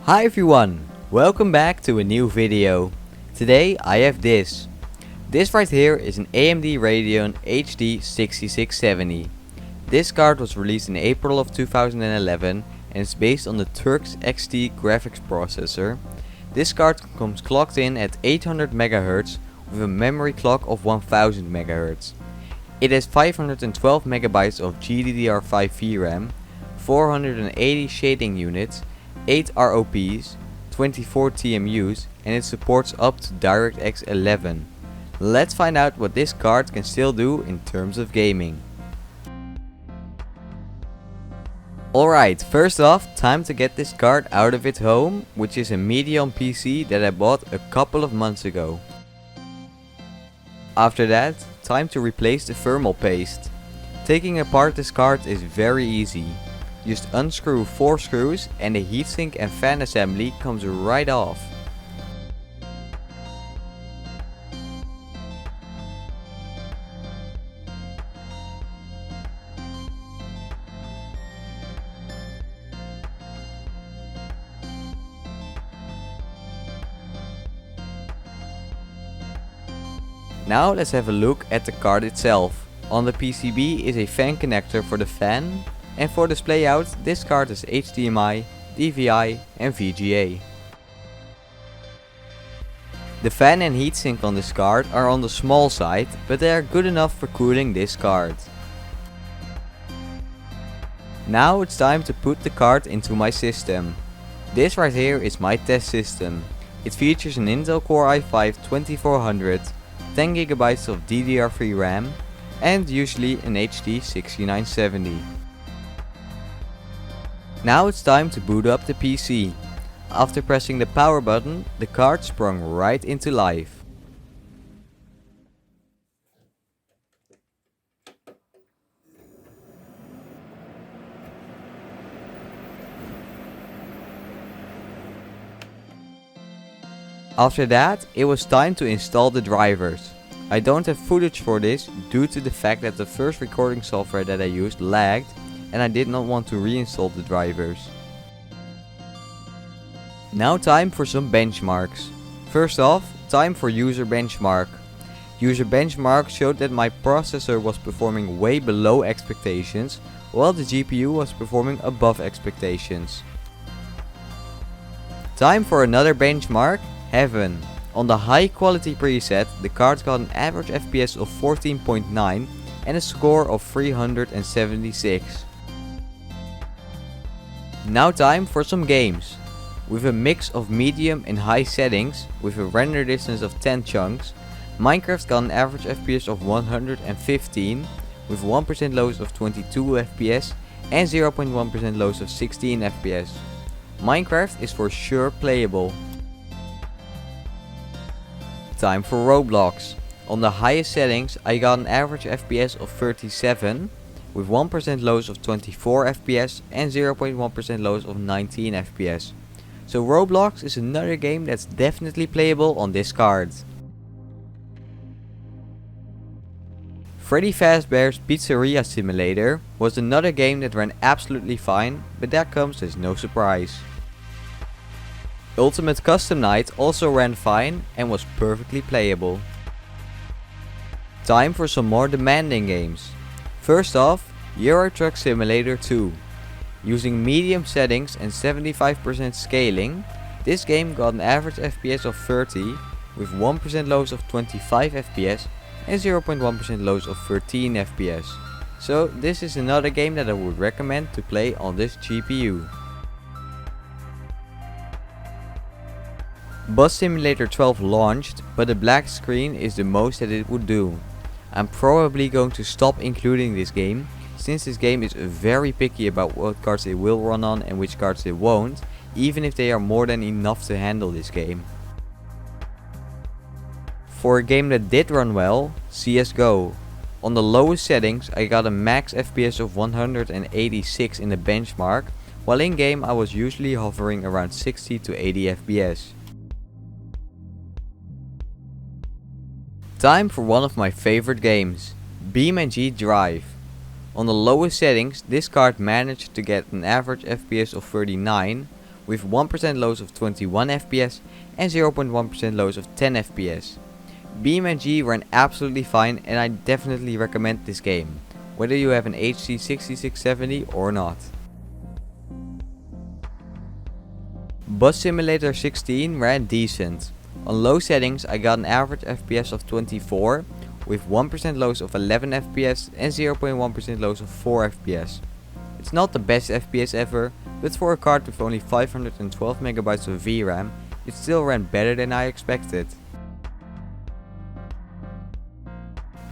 Hi everyone, welcome back to a new video. Today I have this. This right here is an AMD Radeon HD6670. This card was released in April of 2011 and is based on the Turks XT graphics processor. This card comes clocked in at 800 MHz with a memory clock of 1000 MHz. It has 512 MB of GDDR5 Vram, 480 shading units, 8 ROPs, 24 TMUs, and it supports up to DirectX 11. Let's find out what this card can still do in terms of gaming. Alright, first off, time to get this card out of its home, which is a Radeon PC that I bought a couple of months ago. After that, time to replace the thermal paste. Taking apart this card is very easy. Just unscrew 4 screws and the heatsink and fan assembly comes right off. Now let's have a look at the card itself. On the PCB is a fan connector for the fan, and for display out this card is HDMI, DVI and VGA. The fan and heatsink on this card are on the small side, but they are good enough for cooling this card. Now it's time to put the card into my system. This right here is my test system. It features an Intel Core i5-2400, 10 GB of DDR3 RAM and usually an HD6970. Now it's time to boot up the PC. After pressing the power button, the card sprung right into life. After that, it was time to install the drivers. I don't have footage for this due to the fact that the first recording software that I used lagged and I did not want to reinstall the drivers. Now time for some benchmarks. First off, time for user benchmark. User benchmark showed that my processor was performing way below expectations, while the GPU was performing above expectations. Time for another benchmark, Heaven. On the high quality preset, the card got an average FPS of 14.9 and a score of 376. Now time for some games. With a mix of medium and high settings, with a render distance of 10 chunks, Minecraft got an average FPS of 115, with 1% lows of 22 FPS and 0.1% lows of 16 FPS. Minecraft is for sure playable. Time for Roblox. On the highest settings I got an average FPS of 37, with 1% lows of 24 FPS and 0.1% lows of 19 FPS. So Roblox is another game that's definitely playable on this card. Freddy Fazbear's Pizzeria simulator was another game that ran absolutely fine, but that comes as no surprise. Ultimate Custom Night also ran fine and was perfectly playable. Time for some more demanding games. First off, Euro Truck Simulator 2. Using medium settings and 75% scaling, this game got an average FPS of 30, with 1% lows of 25 FPS and 0.1% lows of 13 FPS. So this is another game that I would recommend to play on this GPU. Bus Simulator 12 launched, but the black screen is the most that it would do. I'm probably going to stop including this game, since this game is very picky about what cards it will run on and which cards it won't, even if they are more than enough to handle this game. For a game that did run well, CSGO. On the lowest settings I got a max FPS of 186 in the benchmark, while in game I was usually hovering around 60 to 80 FPS. Time for one of my favorite games, BeamNG Drive. On the lowest settings, this card managed to get an average FPS of 39, with 1% lows of 21 FPS and 0.1% lows of 10 FPS. BeamNG ran absolutely fine and I definitely recommend this game, whether you have an HD6670 or not. Bus Simulator 16 ran decent. On low settings I got an average FPS of 24, with 1% lows of 11 FPS and 0.1% lows of 4 FPS. It's not the best FPS ever, but for a card with only 512 MB of VRAM, it still ran better than I expected.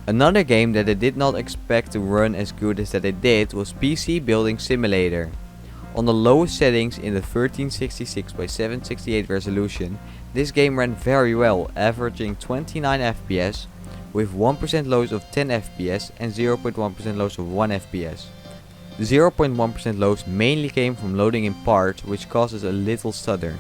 Another game that I did not expect to run as good as that it did was PC Building Simulator. On the lowest settings in the 1366x768 resolution, this game ran very well, averaging 29 FPS, with 1% lows of 10 FPS and 0.1% lows of 1 FPS. The 0.1% lows mainly came from loading in parts, which causes a little stutter.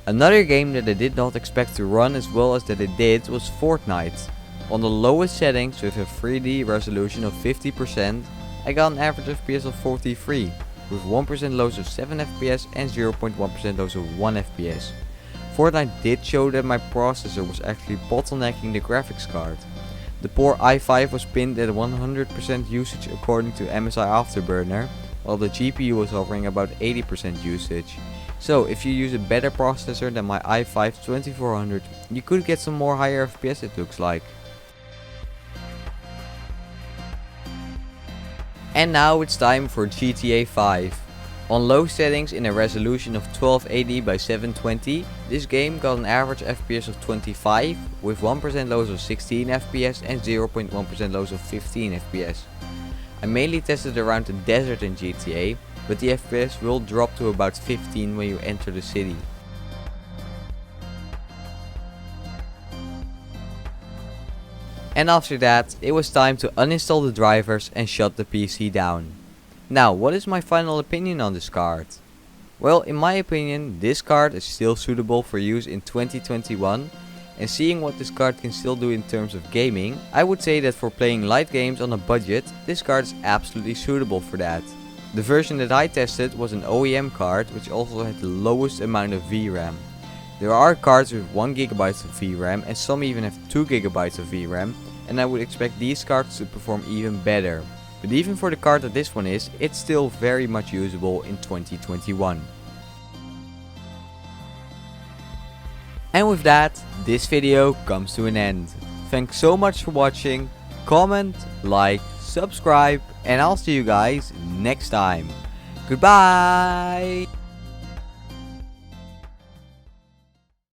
Another game that I did not expect to run as well as that it did was Fortnite. On the lowest settings with a 3D resolution of 50%, I got an average FPS of 43, with 1% lows of 7 FPS and 0.1% lows of 1 FPS. Fortnite did show that my processor was actually bottlenecking the graphics card. The poor i5 was pinned at 100% usage according to MSI Afterburner, while the GPU was hovering about 80% usage. So if you use a better processor than my i5 2400, you could get some more higher FPS it looks like. And now it's time for GTA 5. On low settings in a resolution of 1280x720, this game got an average FPS of 25, with 1% lows of 16 FPS and 0.1% lows of 15 FPS. I mainly tested around the desert in GTA, but the FPS will drop to about 15 when you enter the city. And after that, it was time to uninstall the drivers and shut the PC down. Now, what is my final opinion on this card? Well, in my opinion, this card is still suitable for use in 2021, and seeing what this card can still do in terms of gaming, I would say that for playing light games on a budget, this card is absolutely suitable for that. The version that I tested was an OEM card, which also had the lowest amount of VRAM. There are cards with 1 GB of VRAM and some even have 2 GB of VRAM, and I would expect these cards to perform even better. But even for the card that this one is, it's still very much usable in 2021. And with that, this video comes to an end. Thanks so much for watching, comment, like, subscribe, and I'll see you guys next time. Goodbye!